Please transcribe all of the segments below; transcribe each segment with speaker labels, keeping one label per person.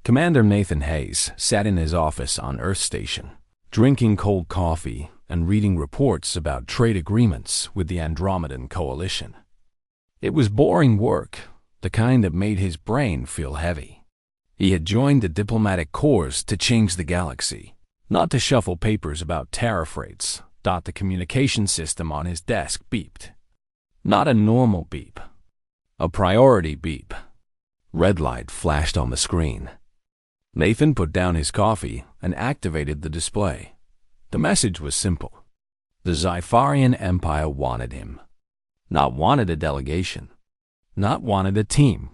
Speaker 1: Commander Nathan Hayes sat in his office on Earth Station, drinking cold coffee and reading reports about trade agreements with the Andromedan Coalition. It was boring work, the kind that made his brain feel heavy. He had joined the diplomatic corps to change the galaxy, not to shuffle papers about tariff rates. The communication system on his desk beeped. Not a normal beep. A priority beep. Red light flashed on the screen. Nathan put down his coffee and activated the display. The message was simple. The Xipharian Empire wanted him. Not wanted a delegation. Not wanted a team.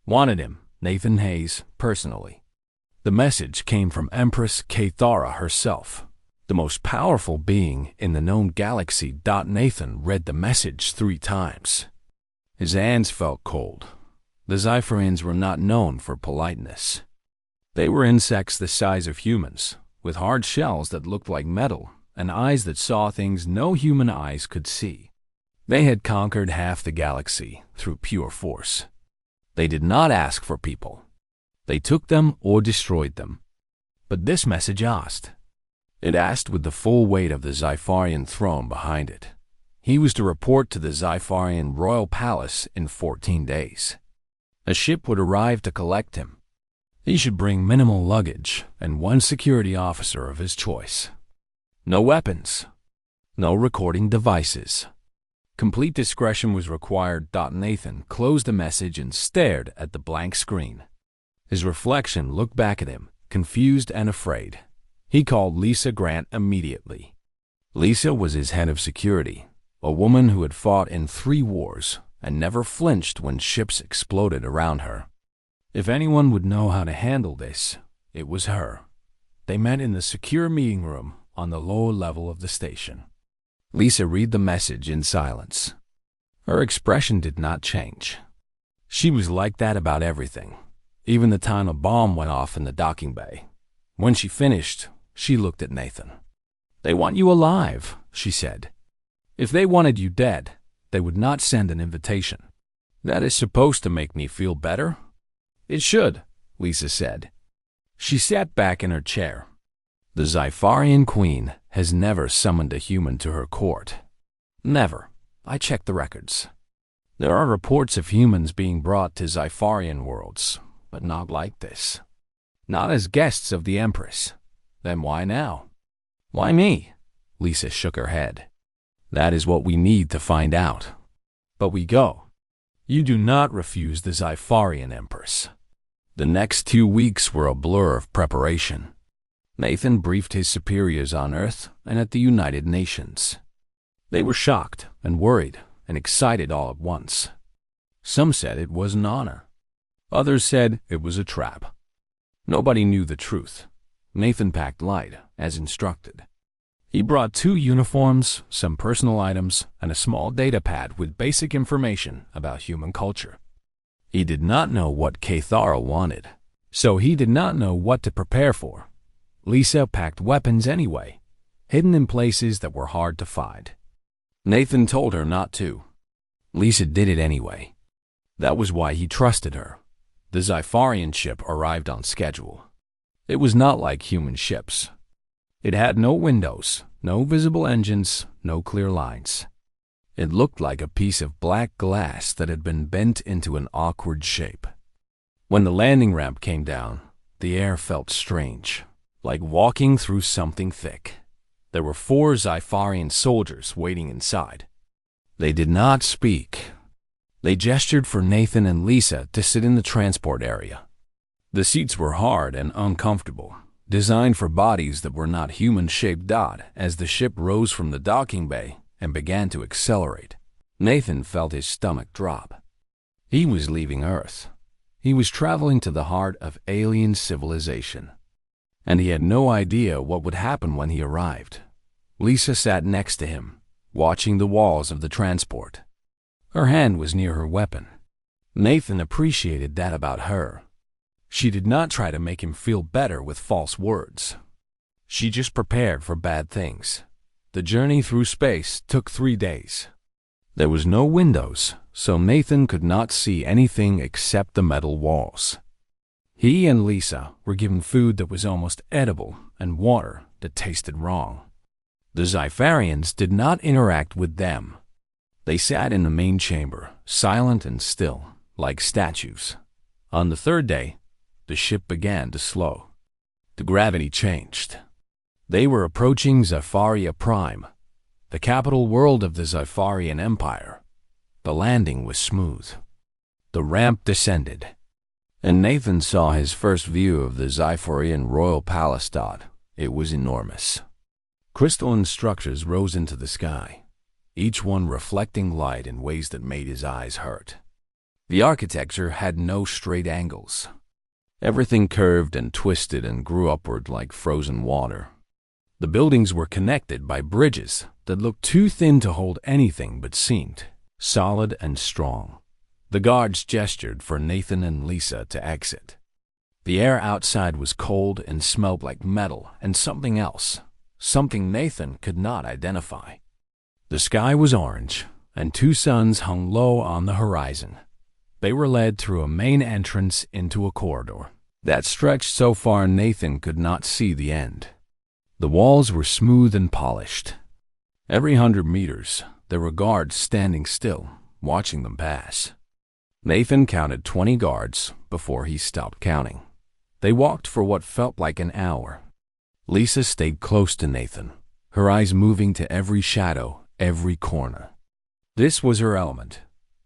Speaker 1: Wanted him, Nathan Hayes, personally. The message came from Empress Cathara herself, the most powerful being in the known galaxy. Nathan read the message 3 times. His hands felt cold. The Xipharians were not known for politeness. They were insects the size of humans, with hard shells that looked like metal and eyes that saw things no human eyes could see. They had conquered half the galaxy through pure force. They did not ask for people. They took them or destroyed them. But this message asked. It asked with the full weight of the Xipharian throne behind it. He was to report to the Xipharian royal palace in 14 days. A ship would arrive to collect him. He should bring minimal luggage and 1 security officer of his choice. No weapons. No recording devices. Complete discretion was required. Nathan closed the message and stared at the blank screen. His reflection looked back at him, confused and afraid. He called Lisa Grant immediately. Lisa was his head of security, a woman who had fought in 3 wars and never flinched when ships exploded around her. If anyone would know how to handle this, it was her. They met in the secure meeting room on the lower level of the station. Lisa read the message in silence. Her expression did not change. She was like that about everything, even the time a bomb went off in the docking bay. When she finished, she looked at Nathan. "They want you alive," she said. "If they wanted you dead, they would not send an invitation. That is supposed to make me feel better?" "It should," Lisa said. She sat back in her chair. The Xipharian queen has never summoned a human to her court. Never. I checked the records. There are reports of humans being brought to Xipharian worlds, but not like this. Not as guests of the Empress. Then why now? Why me? Lisa shook her head. That is what we need to find out. But we go. You do not refuse the Xipharian Empress. The next 2 weeks were a blur of preparation. Nathan briefed his superiors on Earth and at the United Nations. They were shocked and worried and excited all at once. Some said it was an honor. Others said it was a trap. Nobody knew the truth. Nathan packed light, as instructed. He brought 2 uniforms, some personal items, and a small data pad with basic information about human culture. He did not know what Cathara wanted, so he did not know what to prepare for. Lisa packed weapons anyway, hidden in places that were hard to find. Nathan told her not to. Lisa did it anyway. That was why he trusted her. The Xipharian ship arrived on schedule. It was not like human ships. It had no windows, no visible engines, no clear lines. It looked like a piece of black glass that had been bent into an awkward shape. When the landing ramp came down, the air felt strange, like walking through something thick. There were 4 Xipharian soldiers waiting inside. They did not speak. They gestured for Nathan and Lisa to sit in the transport area. The seats were hard and uncomfortable, designed for bodies that were not human-shaped. As the ship rose from the docking bay and began to accelerate, Nathan felt his stomach drop. He was leaving Earth. He was traveling to the heart of alien civilization. And he had no idea what would happen when he arrived. Lisa sat next to him, watching the walls of the transport. Her hand was near her weapon. Nathan appreciated that about her. She did not try to make him feel better with false words. She just prepared for bad things. The journey through space took 3 days. There was no windows, so Nathan could not see anything except the metal walls. He and Lisa were given food that was almost edible and water that tasted wrong. The Zypharians did not interact with them. They sat in the main chamber, silent and still, like statues. On the third day, the ship began to slow. The gravity changed. They were approaching Zypharia Prime, the capital world of the Zypharian Empire. The landing was smooth. The ramp descended, and Nathan saw his first view of the Zypharian royal palace. It was enormous. Crystalline structures rose into the sky, each one reflecting light in ways that made his eyes hurt. The architecture had no straight angles. Everything curved and twisted and grew upward like frozen water. The buildings were connected by bridges that looked too thin to hold anything but seemed solid and strong. The guards gestured for Nathan and Lisa to exit. The air outside was cold and smelled like metal and something else, something Nathan could not identify. The sky was orange, and two suns hung low on the horizon. They were led through a main entrance into a corridor that stretched so far Nathan could not see the end. The walls were smooth and polished. Every 100 meters, there were guards standing still, watching them pass. Nathan counted 20 guards before he stopped counting. They walked for what felt like an hour. Lisa stayed close to Nathan, her eyes moving to every shadow, every corner. This was her element,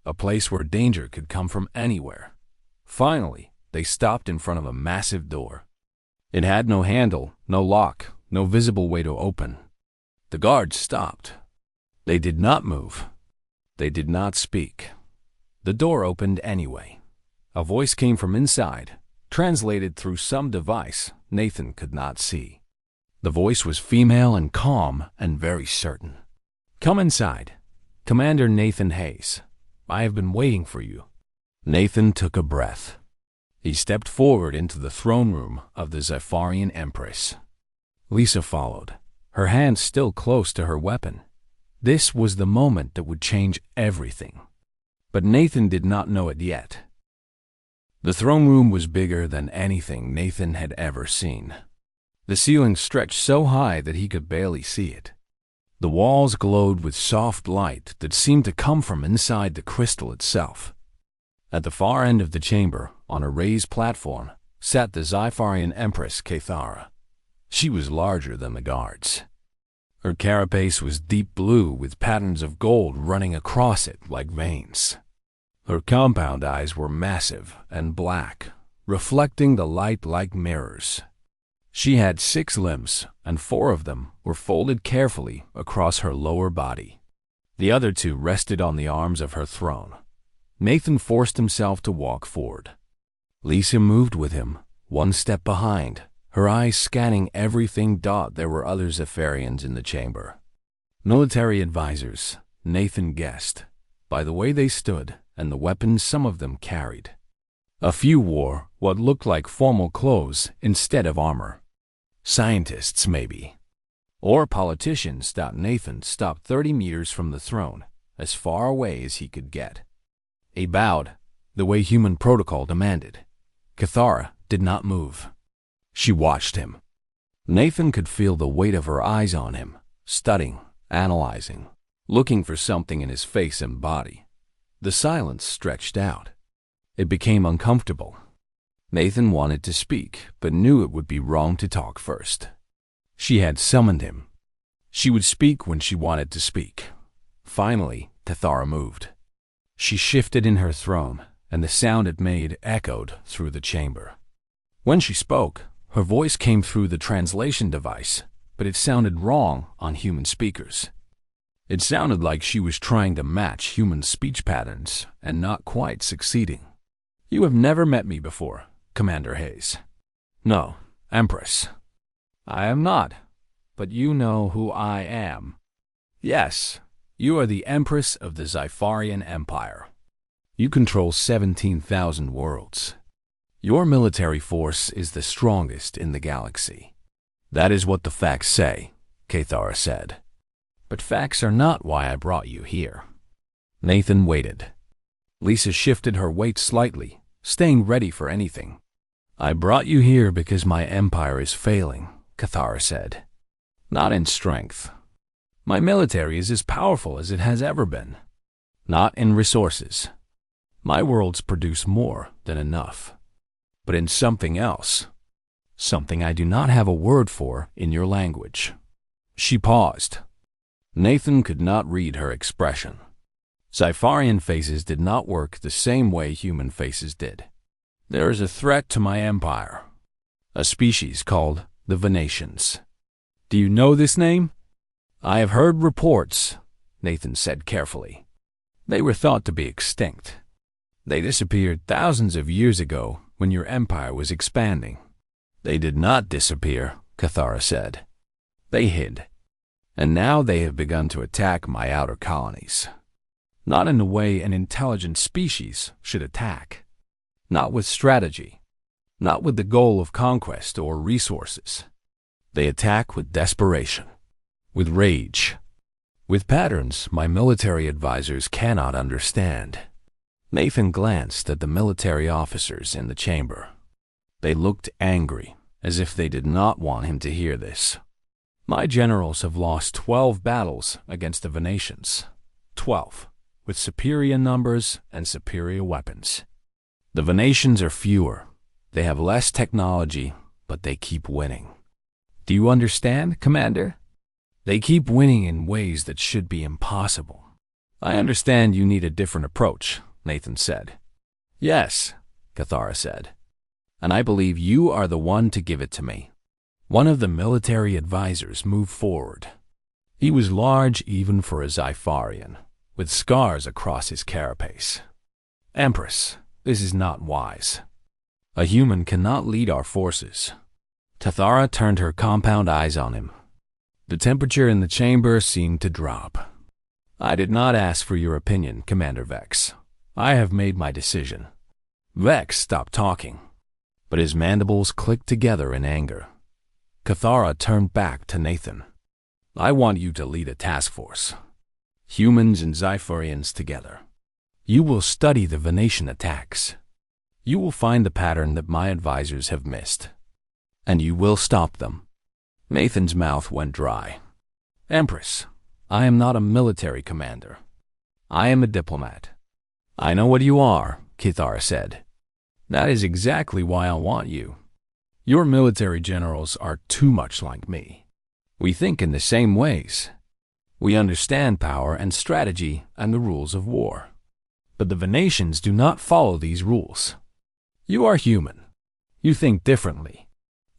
Speaker 1: a place where danger could come from anywhere. Finally, they stopped in front of a massive door. It had no handle, no lock, no visible way to open. The guards stopped. They did not move. They did not speak. The door opened anyway. A voice came from inside, translated through some device Nathan could not see. The voice was female and calm and very certain. "Come inside. Commander Nathan Hayes. I have been waiting for you." Nathan took a breath. He stepped forward into the throne room of the Zypharian Empress. Lisa followed, her hand still close to her weapon. This was the moment that would change everything. But Nathan did not know it yet. The throne room was bigger than anything Nathan had ever seen. The ceiling stretched so high that he could barely see it. The walls glowed with soft light that seemed to come from inside the crystal itself. At the far end of the chamber, on a raised platform, sat the Zypharian Empress Cathara. She was larger than the guards. Her carapace was deep blue with patterns of gold running across it like veins. Her compound eyes were massive and black, reflecting the light like mirrors. She had 6 limbs, and 4 of them were folded carefully across her lower body. The other 2 rested on the arms of her throne. Nathan forced himself to walk forward. Lisa moved with him, one step behind, her eyes scanning everything. There were other Zypharians in the chamber. Military advisors, Nathan guessed, by the way they stood and the weapons some of them carried. A few wore what looked like formal clothes instead of armor. Scientists, maybe. Or politicians. Nathan stopped 30 meters from the throne, as far away as he could get. He bowed, the way human protocol demanded. Cathara did not move. She watched him. Nathan could feel the weight of her eyes on him, studying, analyzing, looking for something in his face and body. The silence stretched out. It became uncomfortable. Nathan wanted to speak, but knew it would be wrong to talk first. She had summoned him. She would speak when she wanted to speak. Finally, Cathara moved. She shifted in her throne, and the sound it made echoed through the chamber. When she spoke, her voice came through the translation device, but it sounded wrong on human speakers. It sounded like she was trying to match human speech patterns and not quite succeeding. "You have never met me before, Commander Hayes." "No, Empress." "I am not, but you know who I am." "Yes, you are the Empress of the Zypharian Empire. You control 17,000 worlds. Your military force is the strongest in the galaxy." "That is what the facts say," Cathara said. "But facts are not why I brought you here." Nathan waited. Lisa shifted her weight slightly, staying ready for anything. I brought you here because my empire is failing, Cathara said. Not in strength. My military is as powerful as it has ever been. Not in resources. My worlds produce more than enough. But in something else. Something I do not have a word for in your language. She paused. Nathan could not read her expression. Sci-Farian faces did not work the same way human faces did. There is a threat to my empire. A species called the Venetians. Do you know this name? I have heard reports, Nathan said carefully. They were thought to be extinct. They disappeared thousands of years ago when your empire was expanding. They did not disappear, Cathara said. They hid. And now they have begun to attack my outer colonies. Not in the way an intelligent species should attack. Not with strategy. Not with the goal of conquest or resources. They attack with desperation. With rage. With patterns my military advisors cannot understand. Nathan glanced at the military officers in the chamber. They looked angry, as if they did not want him to hear this. My generals have lost 12 battles against the Venetians. 12, with superior numbers and superior weapons. The Venetians are fewer. They have less technology, but they keep winning. Do you understand, Commander? They keep winning in ways that should be impossible. I understand you need a different approach, Nathan said. Yes, Cathara said. And I believe you are the one to give it to me. One of the military advisors moved forward. He was large even for a Zypharian, with scars across his carapace. Empress, this is not wise. A human cannot lead our forces. Cathara turned her compound eyes on him. The temperature in the chamber seemed to drop. I did not ask for your opinion, Commander Vex. I have made my decision. Vex stopped talking, but his mandibles clicked together in anger. Cathara turned back to Nathan. I want you to lead a task force. Humans and Zypharians together. You will study the Venetian attacks. You will find the pattern that my advisors have missed. And you will stop them. Nathan's mouth went dry. Empress, I am not a military commander. I am a diplomat. I know what you are, Cathara said. That is exactly why I want you. Your military generals are too much like me. We think in the same ways. We understand power and strategy and the rules of war. But the Venetians do not follow these rules. You are human. You think differently.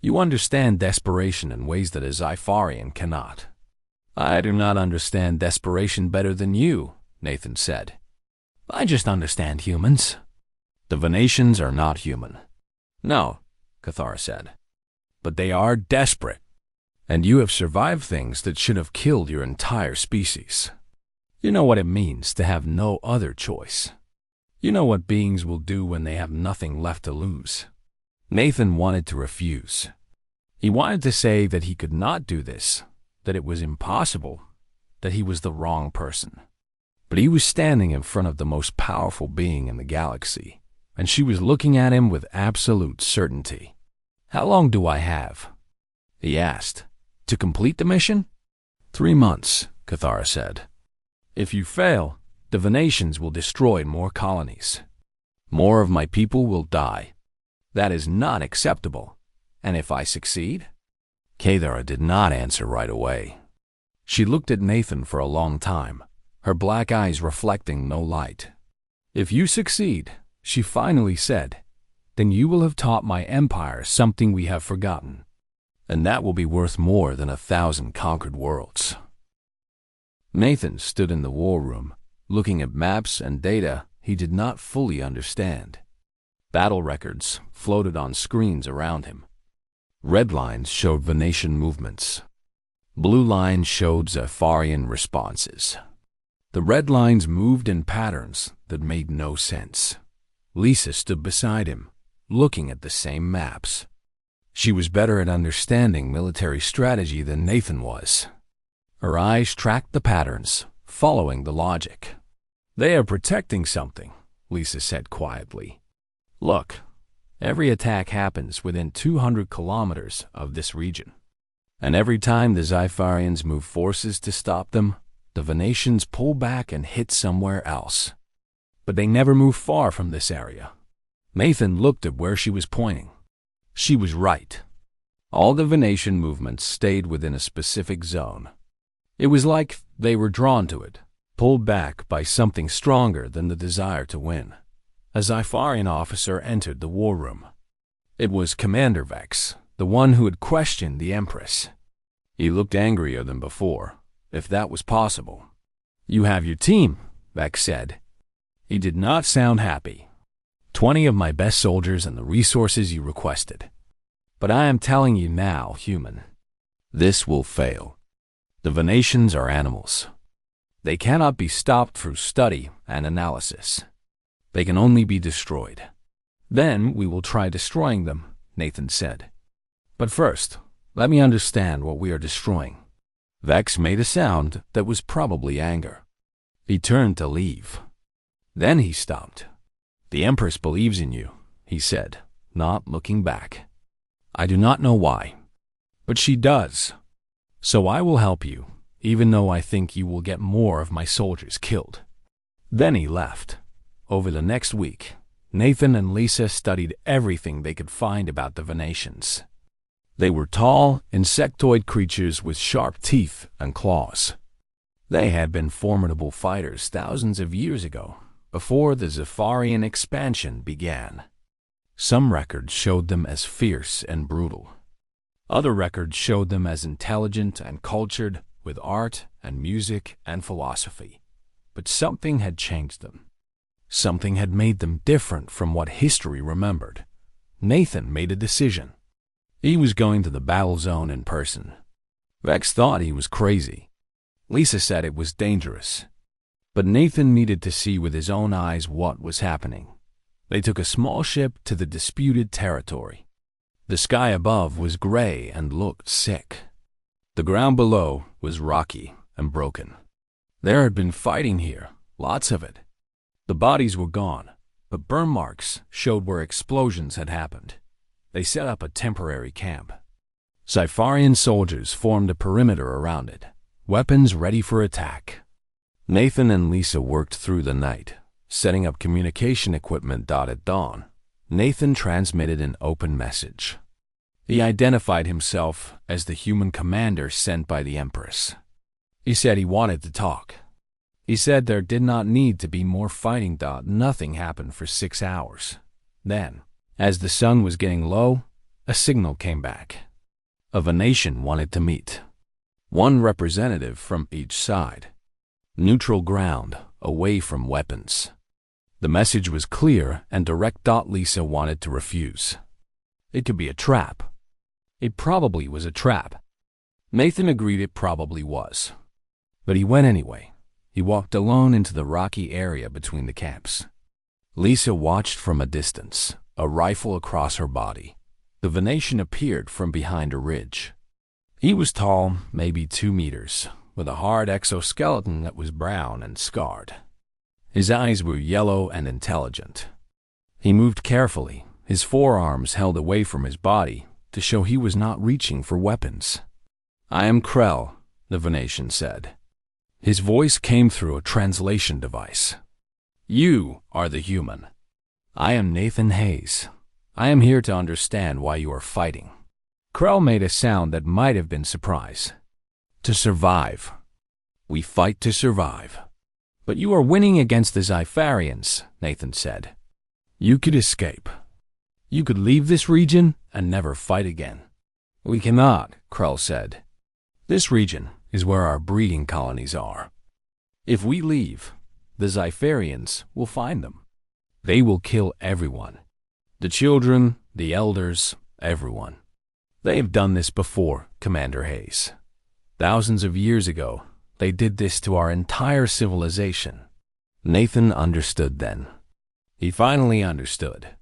Speaker 1: You understand desperation in ways that a Zypharian cannot. I do not understand desperation better than you, Nathan said. I just understand humans. The Venetians are not human. No, Cathara said. But they are desperate. And you have survived things that should have killed your entire species. You know what it means to have no other choice. You know what beings will do when they have nothing left to lose. Nathan wanted to refuse. He wanted to say that he could not do this, that it was impossible, that he was the wrong person. But he was standing in front of the most powerful being in the galaxy, and she was looking at him with absolute certainty. How long do I have? He asked. To complete the mission? 3 months, Cathara said. If you fail, the Venetians will destroy more colonies. More of my people will die. That is not acceptable. And if I succeed? Cathara did not answer right away. She looked at Nathan for a long time, her black eyes reflecting no light. If you succeed, she finally said, then you will have taught my empire something we have forgotten. And that will be worth more than 1,000 conquered worlds. Nathan stood in the war room, looking at maps and data he did not fully understand. Battle records floated on screens around him. Red lines showed Venetian movements. Blue lines showed Zypharian responses. The red lines moved in patterns that made no sense. Lisa stood beside him, looking at the same maps. She was better at understanding military strategy than Nathan was. Her eyes tracked the patterns, following the logic. They are protecting something, Lisa said quietly. Look, Every attack happens within 200 kilometers of this region. And every time the Xipharians move forces to stop them, the Venetians pull back and hit somewhere else. But they never move far from this area. Nathan looked at where she was pointing. She was right. All the Venetian movements stayed within a specific zone. It was like they were drawn to it, pulled back by something stronger than the desire to win. A Xipharian officer entered the war room. It was Commander Vex, the one who had questioned the Empress. He looked angrier than before, if that was possible. "You have your team," Vex said. He did not sound happy. 20 of my best soldiers and the resources you requested. But I am telling you now, human, this will fail. The Venetians are animals. They cannot be stopped through study and analysis. They can only be destroyed. Then we will try destroying them, Nathan said. But first, let me understand what we are destroying. Vex made a sound that was probably anger. He turned to leave. Then he stopped. "The Empress believes in you," he said, not looking back. "I do not know why, but she does. So I will help you, even though I think you will get more of my soldiers killed." Then he left. Over the next week, Nathan and Lisa studied everything they could find about the Venetians. They were tall, insectoid creatures with sharp teeth and claws. They had been formidable fighters thousands of years ago, before the Xipharian expansion began. Some records showed them as fierce and brutal. Other records showed them as intelligent and cultured, with art and music and philosophy. But something had changed them. Something had made them different from what history remembered. Nathan made a decision. He was going to the battle zone in person. Vex thought he was crazy. Lisa said it was dangerous. But Nathan needed to see with his own eyes what was happening. They took a small ship to the disputed territory. The sky above was gray and looked sick. The ground below was rocky and broken. There had been fighting here, lots of it. The bodies were gone, but burn marks showed where explosions had happened. They set up a temporary camp. Xipharian soldiers formed a perimeter around it, weapons ready for attack. Nathan and Lisa worked through the night, setting up communication equipment. At dawn, Nathan transmitted an open message. He identified himself as the human commander sent by the Empress. He said he wanted to talk. He said there did not need to be more fighting. Nothing happened for 6 hours. Then, as the sun was getting low, a signal came back. A Venetian wanted to meet. One representative from each side. Neutral ground, away from weapons. The message was clear and direct. Lisa wanted to refuse. It could be a trap. It probably was a trap. Nathan agreed it probably was. But he went anyway. He walked alone into the rocky area between the camps. Lisa watched from a distance, a rifle across her body. The Venetian appeared from behind a ridge. He was tall, maybe 2 meters, with a hard exoskeleton that was brown and scarred. His eyes were yellow and intelligent. He moved carefully, his forearms held away from his body to show he was not reaching for weapons. "I am Krell," the Venetian said. His voice came through a translation device. "You are the human. I am Nathan Hayes. I am here to understand why you are fighting." Krell made a sound that might have been surprise. "To survive. We fight to survive." "But you are winning against the Xipharians," Nathan said. "You could escape. You could leave this region and never fight again." "We cannot," Krell said. "This region is where our breeding colonies are. If we leave, the Xipharians will find them. They will kill everyone. The children, the elders, everyone. They have done this before, Commander Hayes. Thousands of years ago, they did this to our entire civilization." Nathan understood then. He finally understood.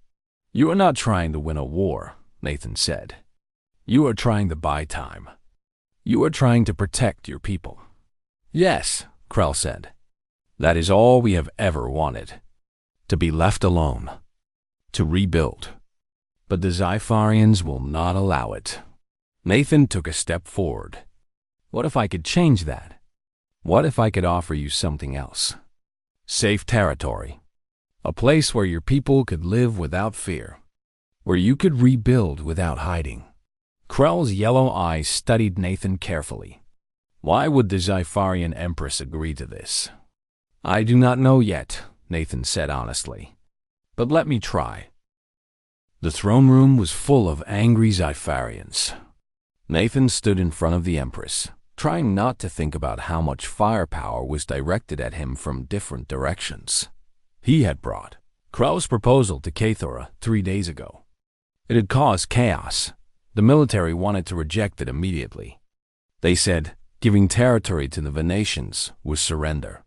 Speaker 1: "You are not trying to win a war," Nathan said. "You are trying to buy time. You are trying to protect your people." "Yes," Krell said. "That is all we have ever wanted. To be left alone. To rebuild. But the Xipharians will not allow it. Nathan took a step forward. What if I could change that? What if I could offer you something else? Safe territory. A place where your people could live without fear. Where you could rebuild without hiding. Krell's yellow eyes studied Nathan carefully. Why would the Xipharian Empress agree to this? I do not know yet, Nathan said honestly. But let me try. The throne room was full of angry Xipharians. Nathan stood in front of the Empress, trying not to think about how much firepower was directed at him from different directions. He had brought Krell's proposal to Cathora 3 days ago. It had caused chaos. The military wanted to reject it immediately. They said giving territory to the Venetians was surrender.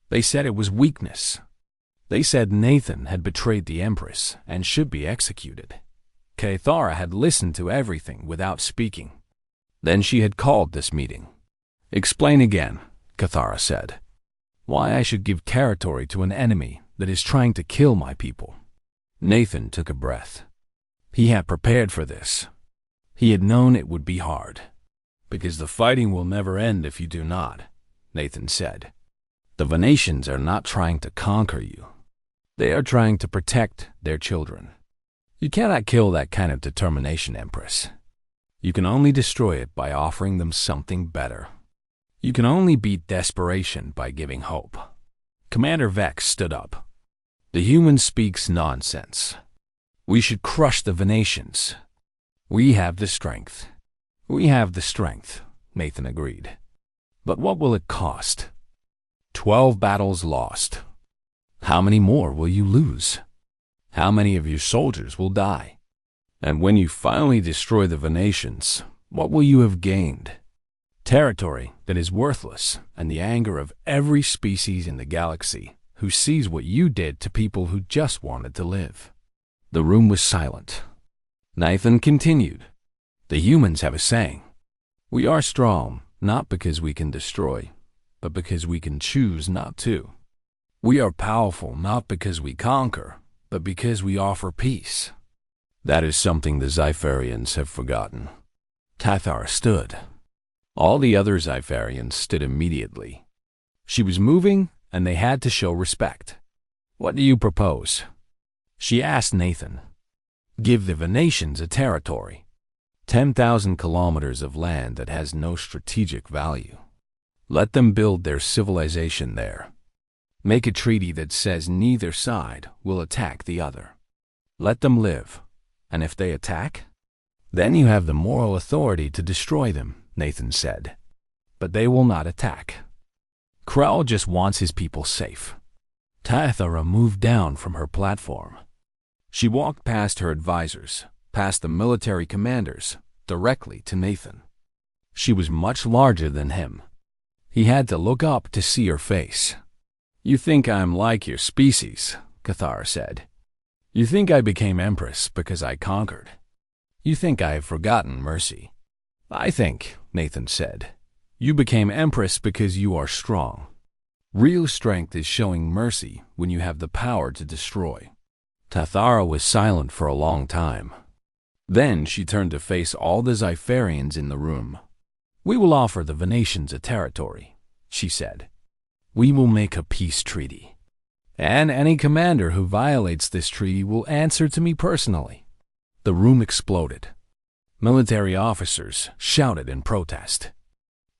Speaker 1: They said it was weakness. They said Nathan had betrayed the Empress and should be executed. Cathora had listened to everything without speaking. Then she had called this meeting. Explain again, Cathora said. Why I should give territory to an enemy that is trying to kill my people. Nathan took a breath. He had prepared for this. He had known it would be hard. Because the fighting will never end if you do not, Nathan said. The Venetians are not trying to conquer you. They are trying to protect their children. You cannot kill that kind of determination, Empress. You can only destroy it by offering them something better. You can only beat desperation by giving hope. Commander Vex stood up. The human speaks nonsense. We should crush the Venetians. We have the strength. We have the strength, Nathan agreed. But what will it cost? 12 battles lost. How many more will you lose? How many of your soldiers will die? And when you finally destroy the Venetians, what will you have gained? Territory that is worthless and the anger of every species in the galaxy who sees what you did to people who just wanted to live. The room was silent. Nathan continued. The humans have a saying. We are strong, not because we can destroy, but because we can choose not to. We are powerful not because we conquer, but because we offer peace. That is something the Xipharians have forgotten. Cathora stood. All the other Xipharians stood immediately. She was moving, and they had to show respect. What do you propose? She asked Nathan. Give the Venetians a territory. 10,000 kilometers of land that has no strategic value. Let them build their civilization there. Make a treaty that says neither side will attack the other. Let them live, and if they attack, then you have the moral authority to destroy them, Nathan said. But they will not attack. Krell just wants his people safe. Cathora moved down from her platform. She walked past her advisors, past the military commanders, directly to Nathan. She was much larger than him. He had to look up to see her face. You think I'm like your species, Cathora said. You think I became Empress because I conquered. You think I have forgotten mercy. I think, Nathan said, you became Empress because you are strong. Real strength is showing mercy when you have the power to destroy. Cathora was silent for a long time. Then she turned to face all the Xipharians in the room. We will offer the Venetians a territory, she said. We will make a peace treaty. And any commander who violates this treaty will answer to me personally. The room exploded. Military officers shouted in protest.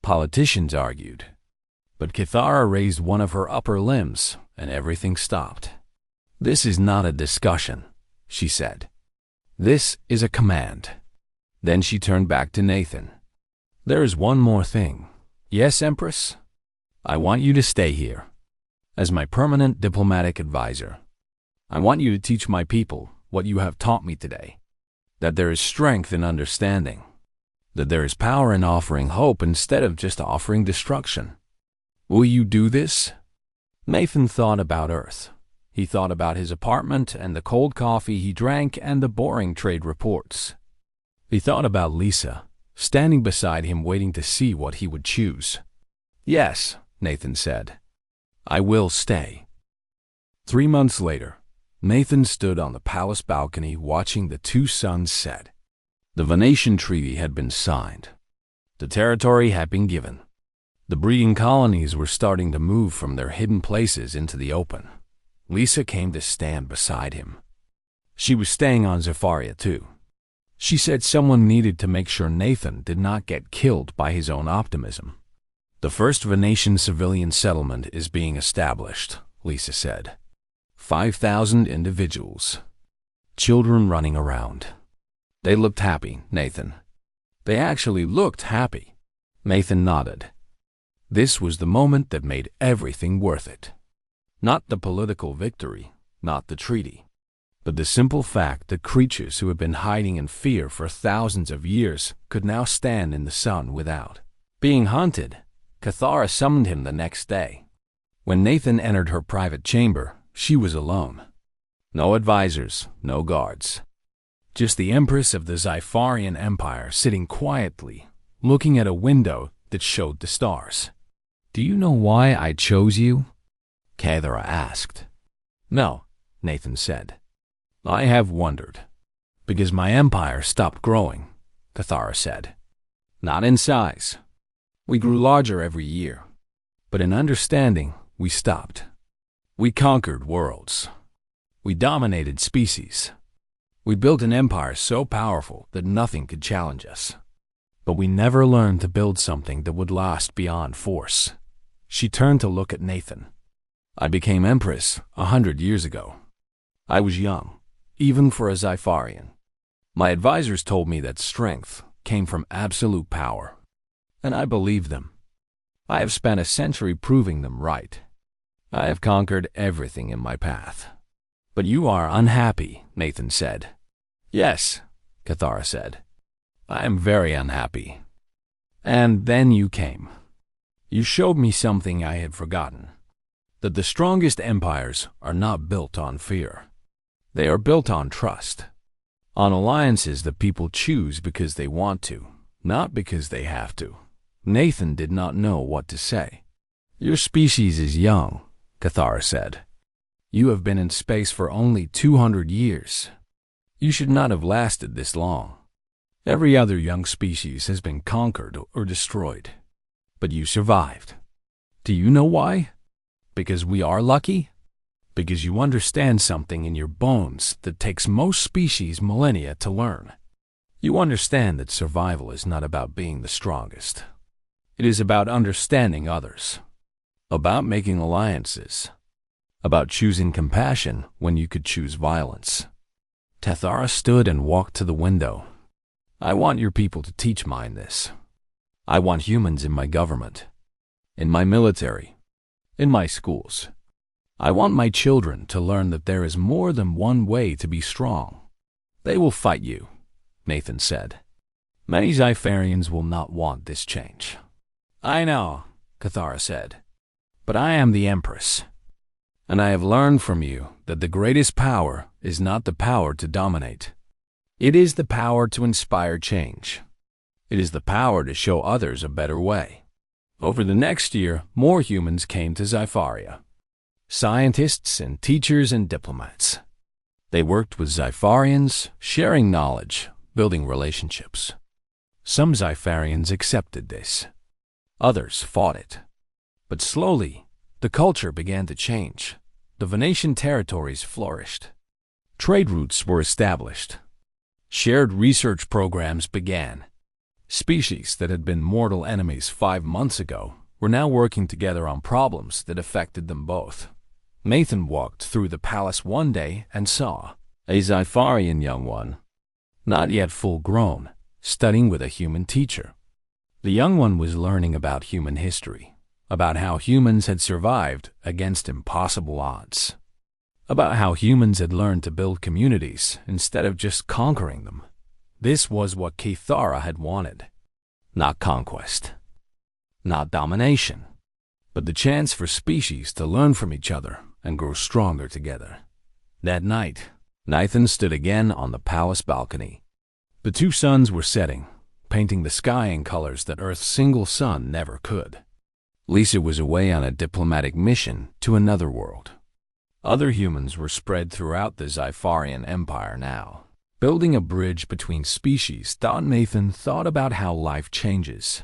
Speaker 1: Politicians argued. But Cathora raised one of her upper limbs, and everything stopped. This is not a discussion, she said. This is a command. Then she turned back to Nathan. There is one more thing. Yes, Empress? I want you to stay here, as my permanent diplomatic advisor. I want you to teach my people what you have taught me today. That there is strength in understanding. That there is power in offering hope instead of just offering destruction. Will you do this? Nathan thought about Earth. He thought about his apartment and the cold coffee he drank and the boring trade reports. He thought about Lisa, standing beside him waiting to see what he would choose. Yes, Nathan said. I will stay. 3 months later, Nathan stood on the palace balcony watching the two suns set. The Venetian Treaty had been signed. The territory had been given. The breeding colonies were starting to move from their hidden places into the open. Lisa came to stand beside him. She was staying on Zafaria too. She said someone needed to make sure Nathan did not get killed by his own optimism. The first Venetian civilian settlement is being established, Lisa said. 5,000 individuals. Children running around. They looked happy, Nathan. They actually looked happy. Nathan nodded. This was the moment that made everything worth it. Not the political victory, not the treaty, but the simple fact that creatures who had been hiding in fear for thousands of years could now stand in the sun without being hunted. Cathara summoned him the next day. When Nathan entered her private chamber, she was alone. No advisors, no guards. Just the Empress of the Zypharian Empire sitting quietly, looking at a window that showed the stars. "Do you know why I chose you?" Cathara asked. "No," Nathan said. "I have wondered." "Because my empire stopped growing," Cathara said. "Not in size. We grew larger every year. But in understanding, we stopped. We conquered worlds. We dominated species. We built an empire so powerful that nothing could challenge us. But we never learned to build something that would last beyond force." She turned to look at Nathan. "I became Empress 100 years ago. I was young, even for a Zypharian. My advisors told me that strength came from absolute power, and I believed them. I have spent a century proving them right. I have conquered everything in my path." "But you are unhappy," Nathan said. "Yes," Cathara said. "I am very unhappy. And then you came. You showed me something I had forgotten, that the strongest empires are not built on fear. They are built on trust, on alliances that people choose because they want to, not because they have to." Nathan did not know what to say. "Your species is young," Cathara said. "You have been in space for only 200 years. You should not have lasted this long. Every other young species has been conquered or destroyed. But you survived. Do you know why? Because we are lucky? Because you understand something in your bones that takes most species millennia to learn. You understand that survival is not about being the strongest. It is about understanding others, about making alliances, about choosing compassion when you could choose violence." Cathara stood and walked to the window. "I want your people to teach mine this. I want humans in my government, in my military, in my schools. I want my children to learn that there is more than one way to be strong." "They will fight you," Nathan said. "Many Zypharians will not want this change." "I know," Cathara said. "But I am the Empress. And I have learned from you that the greatest power is not the power to dominate. It is the power to inspire change. It is the power to show others a better way." Over the next year, more humans came to Zypharia. Scientists and teachers and diplomats. They worked with Zypharians, sharing knowledge, building relationships. Some Zypharians accepted this. Others fought it. But slowly, the culture began to change. The Venetian territories flourished. Trade routes were established. Shared research programs began. Species that had been mortal enemies 5 months ago were now working together on problems that affected them both. Nathan walked through the palace one day and saw a Zypharian young one, not yet full grown, studying with a human teacher. The young one was learning about human history, about how humans had survived against impossible odds, about how humans had learned to build communities instead of just conquering them. This was what Cathara had wanted. Not conquest, not domination, but the chance for species to learn from each other and grow stronger together. That night, Nathan stood again on the palace balcony. The two suns were setting, painting the sky in colors that Earth's single sun never could. Lisa was away on a diplomatic mission to another world. Other humans were spread throughout the Xipharian Empire now. Building a bridge between species, Nathan thought about how life changes.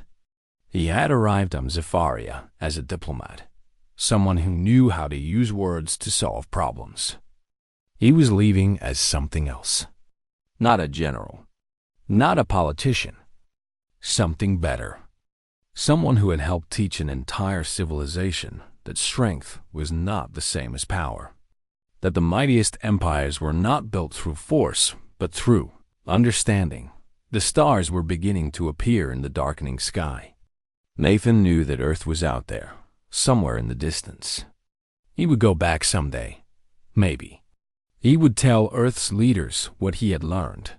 Speaker 1: He had arrived on Xipharia as a diplomat, someone who knew how to use words to solve problems. He was leaving as something else. Not a general, not a politician, something better. Someone who had helped teach an entire civilization that strength was not the same as power. That the mightiest empires were not built through force, but through understanding. The stars were beginning to appear in the darkening sky. Nathan knew that Earth was out there, somewhere in the distance. He would go back someday, maybe. He would tell Earth's leaders what he had learned.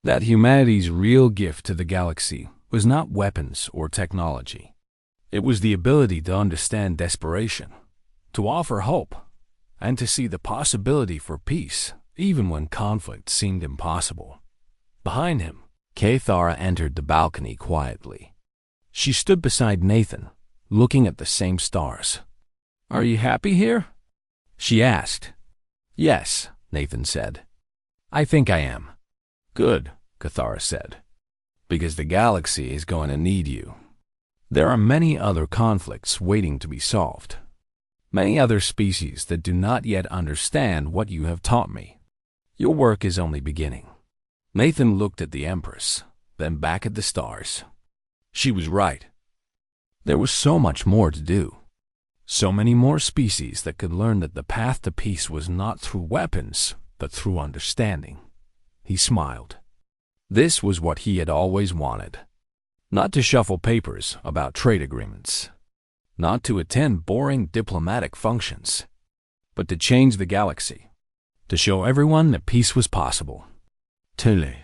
Speaker 1: That humanity's real gift to the galaxy was not weapons or technology. It was the ability to understand desperation, to offer hope, and to see the possibility for peace, even when conflict seemed impossible. Behind him, Kathara entered the balcony quietly. She stood beside Nathan, looking at the same stars. "Are you happy here?" she asked. "Yes," Nathan said. "I think I am." "Good," Kathara said, "because the galaxy is going to need you. There are many other conflicts waiting to be solved. Many other species that do not yet understand what you have taught me. Your work is only beginning." Nathan looked at the Empress, then back at the stars. She was right. There was so much more to do. So many more species that could learn that the path to peace was not through weapons, but through understanding. He smiled. This was what he had always wanted. Not to shuffle papers about trade agreements. Not to attend boring diplomatic functions. But to change the galaxy. To show everyone that peace was possible. Tule.